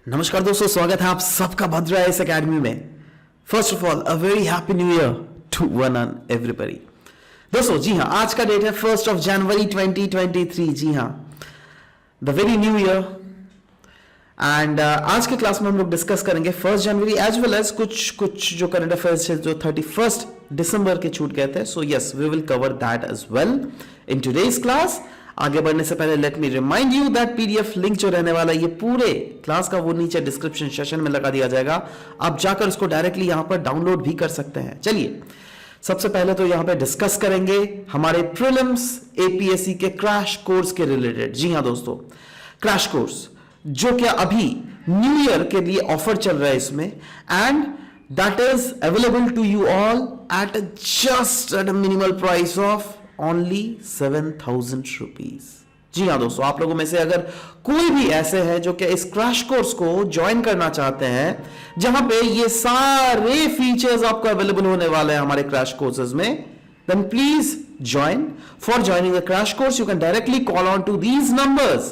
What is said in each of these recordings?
नमस्कार दोस्तों, स्वागत है आप सबका भद्रा इस एकेडमी में। First of all a very happy new year to one and everybody. दोस्तों जी हाँ, आज का डेट है 1 जनवरी 2023। जी हाँ, the very new year. And आज के क्लास में हम लोग डिस्कस करेंगे 1 जनवरी एज वेल एज कुछ जो करंट अफेयर्स है जो 31 दिसंबर के छूट गए थे। So yes, we will cover that as well in today's class. आगे बढ़ने से पहले let me remind you that PDF link जो रहने वाला है ये पूरे क्लास का वो नीचे डिस्क्रिप्शन सेशन में लगा दिया जाएगा। आप जाकर उसको डायरेक्टली यहां पर डाउनलोड भी कर सकते हैं। चलिए, सबसे पहले तो यहां पे डिस्कस करेंगे हमारे प्रीलिम्स एपीएससी के क्रैश कोर्स के रिलेटेड। जी हां दोस्तों, क्रैश कोर्स जो क्या अभी न्यू ईयर के लिए ऑफर चल रहा है इसमें, and that is available to you all at just at a minimal price of only 7,000 rupees. जी हाँ दोस्तों, आप लोगों में से अगर कोई भी ऐसे है जो कि इस क्रैश कोर्स को ज्वाइन करना चाहते हैं जहां पे ये सारे फीचर्स आपको अवेलेबल होने वाले हैं हमारे क्रैश कोर्सेज में, then please join. For joining the crash course, you can directly call on to these numbers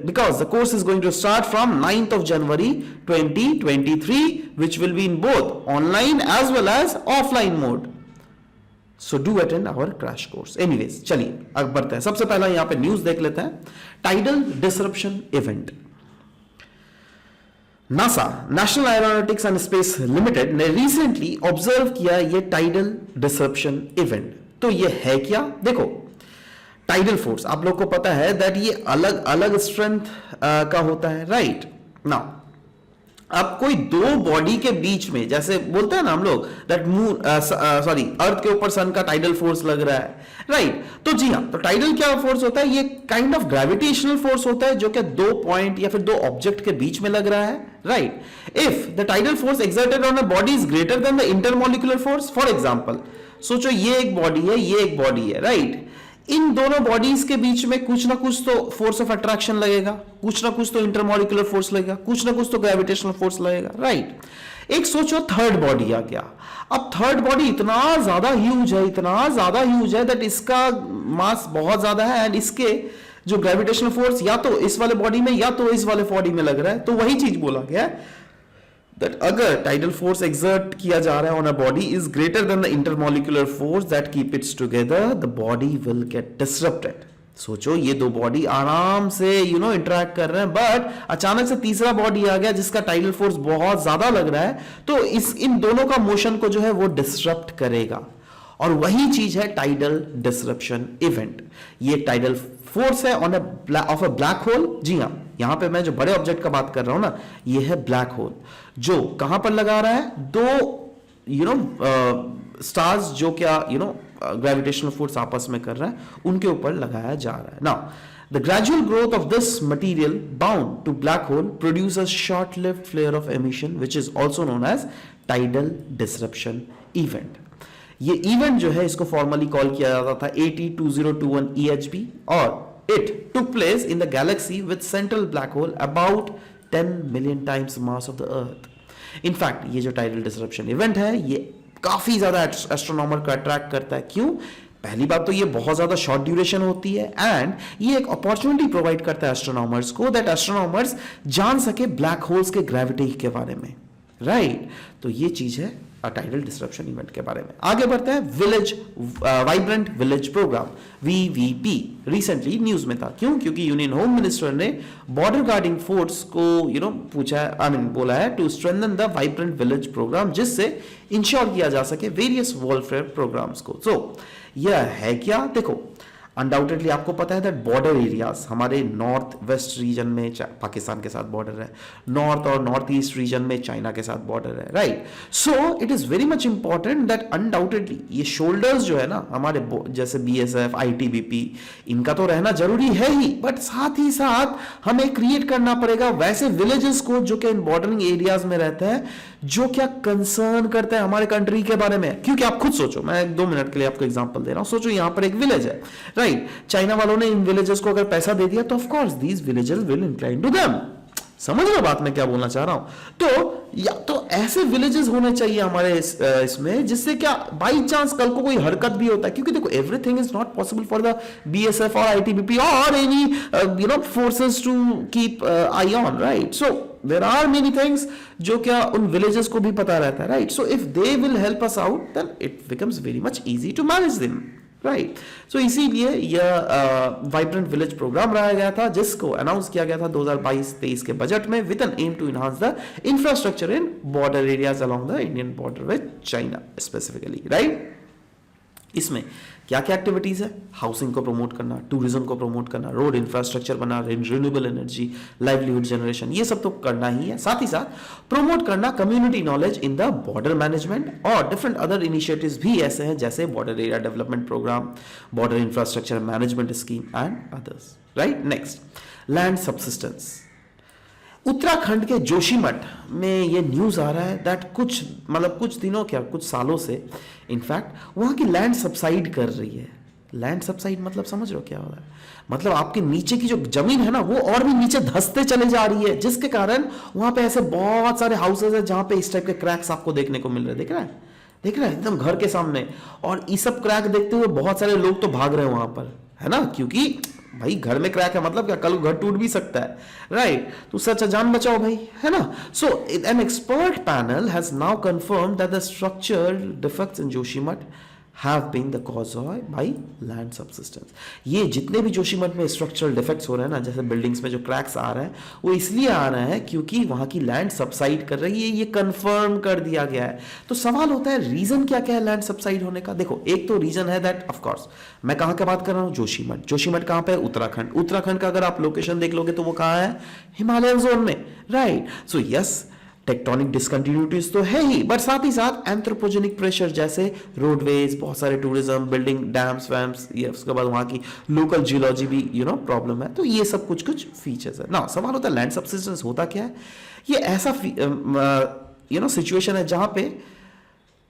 because the course is going to start from 9th of January 2023, which will be in both online as well as offline mode. So do attend our crash course. Anyways, चलिए अब बढ़ते हैं। सबसे पहला यहाँ पे news देख लेते हैं। Tidal disruption event. NASA national aeronautics and space limited ने रिसेंटली ऑब्जर्व किया ये टाइडल डिसरप्शन इवेंट। तो ये है क्या? देखो, टाइडल फोर्स आप लोग को पता है दैट ये अलग अलग स्ट्रेंथ का होता है, राइट? नाउ अब कोई दो बॉडी के बीच में, जैसे बोलते हैं ना हम लोग दैट मून सॉरी अर्थ के ऊपर सन का टाइडल फोर्स लग रहा है, राइट? तो जी हाँ, तो टाइडल क्या फोर्स होता है? ये काइंड ऑफ ग्रेविटेशनल फोर्स होता है जो कि दो पॉइंट या फिर दो ऑब्जेक्ट के बीच में लग रहा है, right? If the tidal force exerted on a body is greater than the intermolecular force, for example सोचो ये एक बॉडी है, ये एक बॉडी है, राइट? इन दोनों बॉडीज के बीच में कुछ ना कुछ तो फोर्स ऑफ अट्रैक्शन लगेगा, कुछ ना कुछ तो इंटरमॉलिक्यूलर फोर्स लगेगा, कुछ ना कुछ तो ग्रेविटेशनल फोर्स लगेगा, राइट? एक सोचो थर्ड बॉडी आ गया। अब थर्ड बॉडी इतना ज्यादा ह्यूज है दैट इसका मास बहुत ज्यादा है एंड इसके जो ग्रेविटेशनल फोर्स या तो इस वाले बॉडी में या तो इस वाले बॉडी में लग रहा है। तो वही चीज बोला गया that अगर टाइडल फोर्स एक्सर्ट किया जा रहा है on a body is greater than the intermolecular force that keep its together, the body will get disrupted. सोचो ये दो बॉडी आराम से इंटरैक्ट कर रहे हैं, बट अचानक से तीसरा बॉडी आ गया जिसका टाइडल फोर्स बहुत ज्यादा लग रहा है, तो इन दोनों का मोशन को जो है वो डिसरप्ट करेगा। और वही चीज है टाइडल डिसरप्शन इवेंट। ये टाइडल फोर्स है on of a black hole. जी हाँ, यहां पे मैं जो बड़े ऑब्जेक्ट का बात कर रहा हूं ना, ये है ब्लैक होल जो कहां पर लगा रहा है? दो स्टार्स जो क्या ग्रेविटेशनल फोर्स आपस में कर रहा है उनके ऊपर लगाया जा रहा है। Now the gradual growth of this material bound to black hole produces short lived flare of emission which is also known as tidal disruption event. ये इवेंट जो है इसको फॉर्मली कॉल किया जाता था AT2021 EHB और it took place in the galaxy with central black hole about 10 million times mass of the earth. In fact, ये जो टाइडल डिसरप्शन इवेंट है ये काफी ज्यादा एस्ट्रोनॉमर को अट्रैक्ट करता है। क्यों? पहली बात तो ये बहुत ज्यादा शॉर्ट ड्यूरेशन होती है एंड ये एक अपॉर्चुनिटी प्रोवाइड करता है एस्ट्रोनॉमर्स को दैट एस्ट्रोनॉमर्स जान सके ब्लैक होल्स के ग्रेविटी के बारे में, राइट? तो ये चीज है टाइडल डिसरप्शन इवेंट के बारे में। आगे बढ़ते हैं। Village vibrant village programme VVP recently news में था। क्यों? क्योंकि यूनियन होम मिनिस्टर ने बॉर्डर गार्डिंग फोर्स को बोला है to strengthen the vibrant village programme जिससे इंश्योर किया जा सके वेरियस वेलफेयर प्रोग्राम्स को। सो यह है क्या? देखो, अनडाउटेडली आपको पता है दैट बॉर्डर एरियाज हमारे नॉर्थ वेस्ट रीजन में पाकिस्तान के साथ बॉर्डर है, नॉर्थ और नॉर्थ ईस्ट रीजन में चाइना के साथ बॉर्डर है, right? So it is very much important that undoubtedly ये शोल्डर्स जो है ना हमारे जैसे BSF ITBP इनका तो रहना जरूरी है ही, बट साथ ही साथ हमें क्रिएट करना पड़ेगा वैसे विलेजेस को जो कि इन बॉर्डरिंग एरियाज में रहते हैं जो क्या कंसर्न करते हैं हमारे कंट्री के बारे में। क्योंकि आप खुद सोचो, मैं 2 मिनट के लिए आपको एग्जांपल दे रहा हूं। सोचो यहां पर एक विलेज है, राइट? चाइना वालों ने इन विलेजेस को अगर पैसा दे दिया तो of course these villages will incline to them. समझ लो बात मैं क्या बोलना चाह रहा हूं? तो या तो ऐसे विलेजेस होने चाहिए हमारे इसमें जिससे क्या बाई चांस कल को कोई हरकत भी होता है, क्योंकि देखो everything is not possible for the BSF और ITBP और any forces to keep eye on, right? So there are many things जो क्या उन विलेजेस को भी पता रहता है, right? So if they will help us out then it becomes very much easy to manage them, right? So इसीलिए यह वाइब्रेंट विलेज प्रोग्राम रहा गया था, जिसको अनाउंस किया गया था 2022-23 के बजट में, with an aim to enhance the infrastructure in border areas along the Indian border with China specifically, right? इसमें क्या क्या एक्टिविटीज है? हाउसिंग को प्रमोट करना, टूरिज्म को प्रमोट करना, रोड इंफ्रास्ट्रक्चर बना, रिन्यूएबल एनर्जी, लाइवलीहुड जनरेशन, ये सब तो करना ही है। साथ ही साथ प्रमोट करना community knowledge in the border management, और डिफरेंट अदर इनिशिएटिव्स भी ऐसे हैं जैसे border area development programme, border infrastructure management scheme and others, right? Next, land subsidence. Uttarakhand के जोशीमठ में ये न्यूज आ रहा है दैट कुछ दिनों, क्या कुछ सालों से इनफैक्ट वहां की लैंड सबसाइड कर रही है। लैंड सबसाइड मतलब समझ रहे हो क्या हो रहा है? मतलब आपके नीचे की जो जमीन है ना, वो और भी नीचे धंसते चले जा रही है, जिसके कारण वहां पे ऐसे बहुत सारे हाउसेस है जहां पे इस टाइप के क्रैक्स आपको देखने को मिल रहे हैं। देख रहा है एकदम घर के सामने, और ये सब क्रैक देखते हुए बहुत सारे लोग तो भाग रहे हैं वहां पर, है ना? क्योंकि भाई घर में क्रैक है मतलब क्या, कल घर टूट भी सकता है, राइट? तो सच जान बचाओ भाई, है ना? So an expert panel has now confirm that the structural defects in Joshimath have been the cause of by land subsidence। ये जितने भी जोशीमठ में स्ट्रक्चरल डिफेक्ट्स हो रहे हैं ना, जैसे बिल्डिंग्स में जो क्रैक्स आ रहे हैं, वो इसलिए आ रहे हैं क्योंकि वहां की लैंड सबसाइड कर रही है, ये कंफर्म कर दिया गया है। तो सवाल होता है रीजन क्या क्या है लैंड सबसाइड होने का? देखो, एक तो रीजन है दैट ऑफ कोर्स मैं कहां की बात कर रहा हूं, जोशीमठ। जोशीमठ कहां पे है? उत्तराखंड। उत्तराखंड का अगर आप लोकेशन देख लोगे तो वो कहां है? हिमालयन जोन में, right? So yes, tectonic discontinuities तो है ही, बट साथ ही साथ एंथ्रोपोजेनिक प्रेशर जैसे रोडवेज, बहुत सारे टूरिज्म, बिल्डिंग, डैम्स वैम्स, ये उसके बाद वहां की लोकल जियोलॉजी भी प्रॉब्लम है। तो ये सब कुछ कुछ फीचर्स है ना। सवाल होता है लैंड सबसिस्टेंस होता क्या है? ये ऐसा सिचुएशन है जहां पे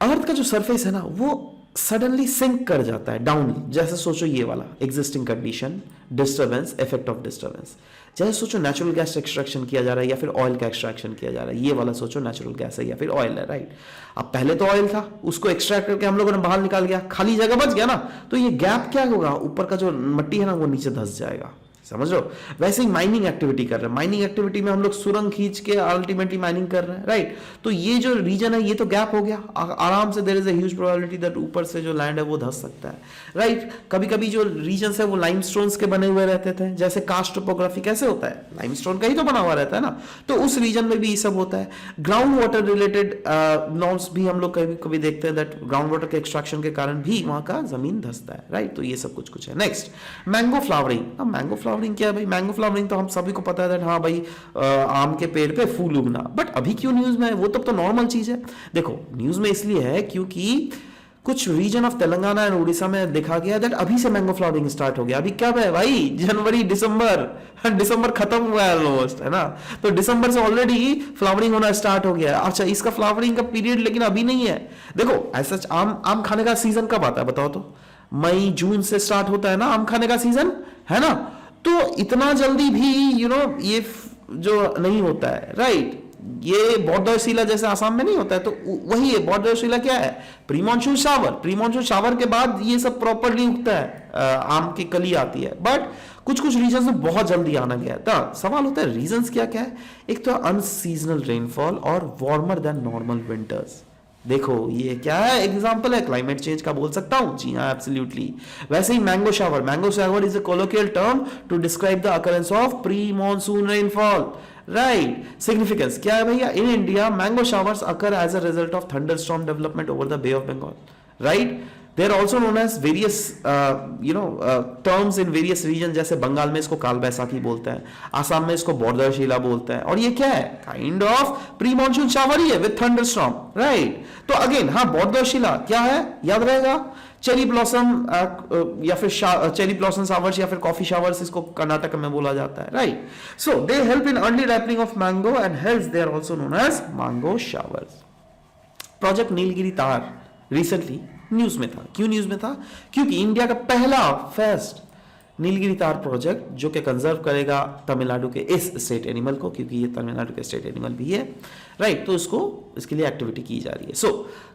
अर्थ का जो सरफेस है ना, वो सडनली सिंक कर जाता है डाउन। जैसे सोचो ये वाला existing condition, disturbance, effect of disturbance. जैसे सोचो नेचुरल गैस एक्सट्रैक्शन किया जा रहा है या फिर ऑयल का एक्सट्रैक्शन किया जा रहा है, ये वाला सोचो नेचुरल गैस है या फिर ऑयल है, राइट? अब पहले तो ऑयल था, उसको एक्सट्रैक्ट करके हम लोगों ने बाहर निकाल गया, खाली जगह बच गया ना, तो ये गैप क्या होगा? ऊपर का जो मिट्टी है ना, वो नीचे धंस जाएगा, समझ लो। वैसे ही माइनिंग एक्टिविटी कर रहे हैं, माइनिंग एक्टिविटी में हम लोग सुरंग खींच के अल्टीमेटली माइनिंग कर रहे हैं, राइट? तो ये जो रीजन है, ये तो गैप हो गया, आराम से there is a huge probability that ऊपर से जो लैंड है वो धंस सकता है, राइट? कभी कभी जो रीजन है वो लाइमस्टोन्स के बने हुए रहते थे, जैसे कास्ट टोपोग्राफी कैसे होता है, लाइमस्टोन का ही तो बना हुआ रहता है ना, तो उस रीजन में भी ये सब होता है। ग्राउंड वाटर रिलेटेड नॉर्म्स भी हम लोग कभी कभी देखते हैं दैट ग्राउंड वाटर के एक्सट्रैक्शन के कारण भी वहां का जमीन धंसता है, राइट? तो ये सब कुछ कुछ है। Next, mango flowering. अब मैंगो फ्लावरिंग क्या है भाई? मैंगो फ्लावरिंग तो हम सभी को पता है, हाँ भाई, आम के पेड़ पे फूल उगना, बट अभी क्यों न्यूज में है? वो तब तो नॉर्मल चीज है। देखो, न्यूज में इसलिए है क्योंकि कुछ region of Telangana and Orissa में देखा गया दैट अभी से मैंगो फ्लावरिंग स्टार्ट हो गया। अभी कब है भाई? जनवरी, दिसंबर खत्म हुआ है ऑलमोस्ट, है ना? तो दिसंबर से ऑलरेडी फ्लावरिंग होना स्टार्ट हो गया है। अच्छा, इसका फ्लावरिंग का पीरियड लेकिन अभी नहीं है। देखो, ऐसा आम खाने का सीजन कब आता है बताओ तो? मई जून से स्टार्ट होता है ना आम खाने का सीजन, है ना? तो इतना जल्दी भी ये जो नहीं होता है, राइट? ये बॉर्डरशिला जैसे आसाम में नहीं होता है, तो वही है बॉर्डरशिला। क्या है? Pre monsoon shower. Pre monsoon shower के बाद ये सब प्रॉपरली उगता है, आम की कली आती है, बट कुछ कुछ रीजन में बहुत जल्दी आना गया। तो सवाल होता है रीजंस क्या क्या है? एक तो अनसीजनल रेनफॉल और वार्मर देन नॉर्मल विंटर्स। देखो, ये क्या है? एग्जांपल है क्लाइमेट चेंज का, बोल सकता हूं। जी हाँ, एब्सोल्युटली। वैसे ही mango shower. Mango shower is a colloquial term to describe the occurrence of pre monsoon rainfall, right? Significance क्या है भैया? In India mango showers occur as a result of thunderstorm development over the Bay of Bengal, right? They are also known as various terms in various regions, जैसे बंगाल में इसको काल बैसाखी बोलते हैं, आसाम में इसको बॉर्डरशिला बोलते हैं, और ये क्या है? Kind of pre monsoon shower ही है विद थंडरस्टॉर्म, राइट? तो अगेन, हाँ, बॉर्डरशिला क्या है? याद रहेगा, चेरी ब्लॉसम या फिर चेरी ब्लॉसम शावर्स या फिर कॉफी शावर्स, इसको कर्नाटक में बोला जाता है, right? So they help in early ripening of mango and hence they are also known as mango showers. Project Nilgiri tahr recently news में था। क्यों न्यूज में था? क्योंकि इंडिया का पहला फर्स्ट नीलगिरी तार प्रोजेक्ट जो कि कंजर्व करेगा तमिलनाडु के इस स्टेट एनिमल को, क्योंकि ये तमिलनाडु के स्टेट एनिमल भी है, राइट? तो इसके लिए एक्टिविटी की जा रही है। सो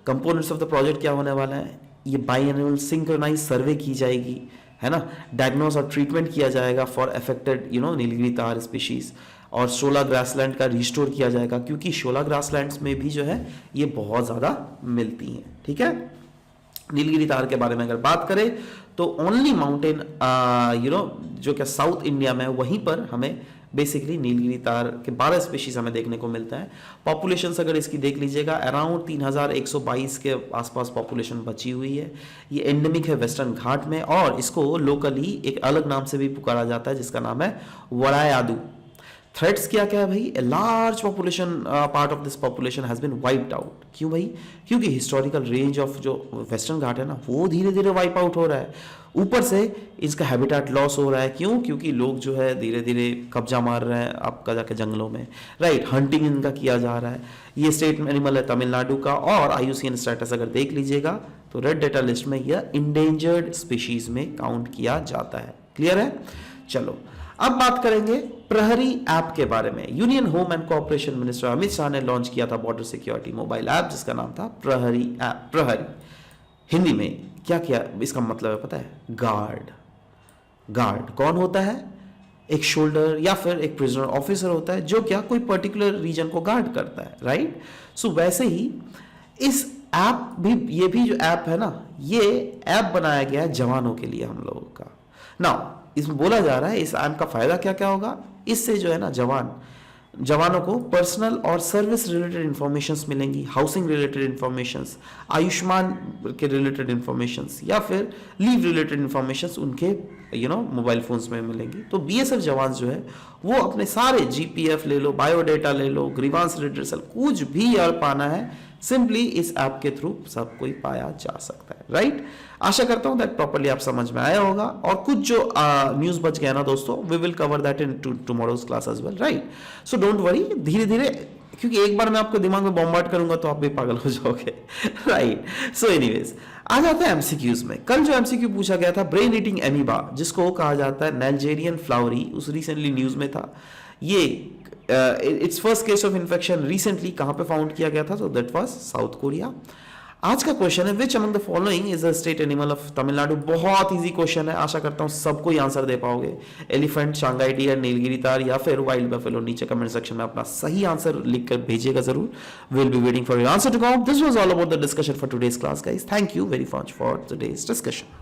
कंपोनेंट्स ऑफ द प्रोजेक्ट क्या होने वाला है? ये बाइएनुअल सिंक्रोनाइज सर्वे की जाएगी, है ना? डायग्नोस और ट्रीटमेंट किया जाएगा फॉर अफेक्टेड नीलगिरी तार स्पीशीज। और शोला ग्रासलैंड का रिस्टोर किया जाएगा, क्योंकि शोला ग्रासलैंड्स में भी जो है ये बहुत ज़्यादा मिलती हैं, ठीक है। नीलगिरी तार के बारे में अगर बात करें तो ओनली माउंटेन जो क्या साउथ इंडिया में वहीं पर हमें बेसिकली नीलगिरी तार के 12 स्पीशीज हमें देखने को मिलता है। पॉपुलेशन अगर इसकी देख लीजिएगा अराउंड 3122 के आसपास पॉपुलेशन बची हुई है। ये एंडेमिक है वेस्टर्न घाट में, और इसको लोकली एक अलग नाम से भी पुकारा जाता है जिसका नाम है वरायादू। थ्रेट्स क्या क्या है भाई? A large population part of this population has been wiped out. क्यों भाई? क्योंकि हिस्टोरिकल रेंज ऑफ जो वेस्टर्न घाट है ना वो धीरे धीरे वाइप आउट हो रहा है, ऊपर से इसका हैबिटेट लॉस हो रहा है। क्यों? क्योंकि लोग जो है धीरे धीरे कब्जा मार रहे हैं आपका जाके जंगलों में, राइट। हंटिंग इनका किया जा रहा है। ये स्टेट एनिमल है तमिलनाडु का, और IUCN स्टेटस अगर देख लीजिएगा तो रेड डेटा लिस्ट में यह इंडेंजर्ड स्पीशीज में काउंट किया जाता है। क्लियर है? चलो अब बात करेंगे प्रहरी ऐप के बारे में। Union home and cooperation minister Amit Shah ने लॉन्च किया था बॉर्डर सिक्योरिटी मोबाइल ऐप जिसका नाम था प्रहरी ऐप। प्रहरी हिंदी में क्या किया इसका मतलब है पता है? गार्ड। गार्ड कौन होता है? एक शोल्डर या फिर एक प्रिजनर ऑफिसर होता है जो क्या कोई पर्टिकुलर रीजन को गार्ड करता है, राइट। सो वैसे ही इस ऐप भी, ये भी जो ऐप है ना, ये ऐप बनाया गया है जवानों के लिए हम लोगों का। नाउ इसमें बोला जा रहा है इस ऐप का फायदा क्या क्या होगा। इससे जो है ना जवानों को पर्सनल और सर्विस रिलेटेड इंफॉर्मेशंस मिलेंगी, हाउसिंग रिलेटेड इंफॉर्मेशंस, आयुष्मान के रिलेटेड इंफॉर्मेशंस, या फिर लीव रिलेटेड इंफॉर्मेशंस उनके मोबाइल फोन्स में मिलेंगी। तो BSF जवान जो है वो अपने सारे GPF ले लो, बायोडेटा ले लो, ग्रीवांस रिड्रेसल, कुछ भी यार पाना है सिंपली इस ऐप के थ्रू सब कोई पाया जा सकता है, राइट। आशा करता हूं दैट प्रॉपर्ली आप समझ में आया होगा, और कुछ जो न्यूज बच गया ना दोस्तों, we will cover that in tomorrow's class as well, right. So don't worry, धीरे धीरे, क्योंकि एक बार मैं आपको दिमाग में बॉम्बार्ड करूंगा तो आप भी पागल हो जाओगे, राइट। सो एनीवेज आ जाते हैं MCQs में। कल जो MCQ पूछा गया था ब्रेन ईटिंग एमीबा, जिसको कहा जाता है नाइजेरियन फ्लावरी, उस रिसेंटली न्यूज में था। ये it's first case of infection recently कहां पे फाउंड किया गया था? तो दैट वाज साउथ कोरिया। आज का क्वेश्चन है which among the following is the state animal of Tamil Nadu. बहुत इजी क्वेश्चन है, आशा करता हूं सबको ही आंसर दे पाओगे। Elephant, Shanghai dear, Nilgiri tahr या फिर वाइल्ड बफेलो। नीचे कमेंट सेक्शन में अपना सही आंसर लिखकर भेजिएगा जरूर। Will be waiting for your answer to come. This was all about the discussion for today's class guys. Thank you very much for today's discussion.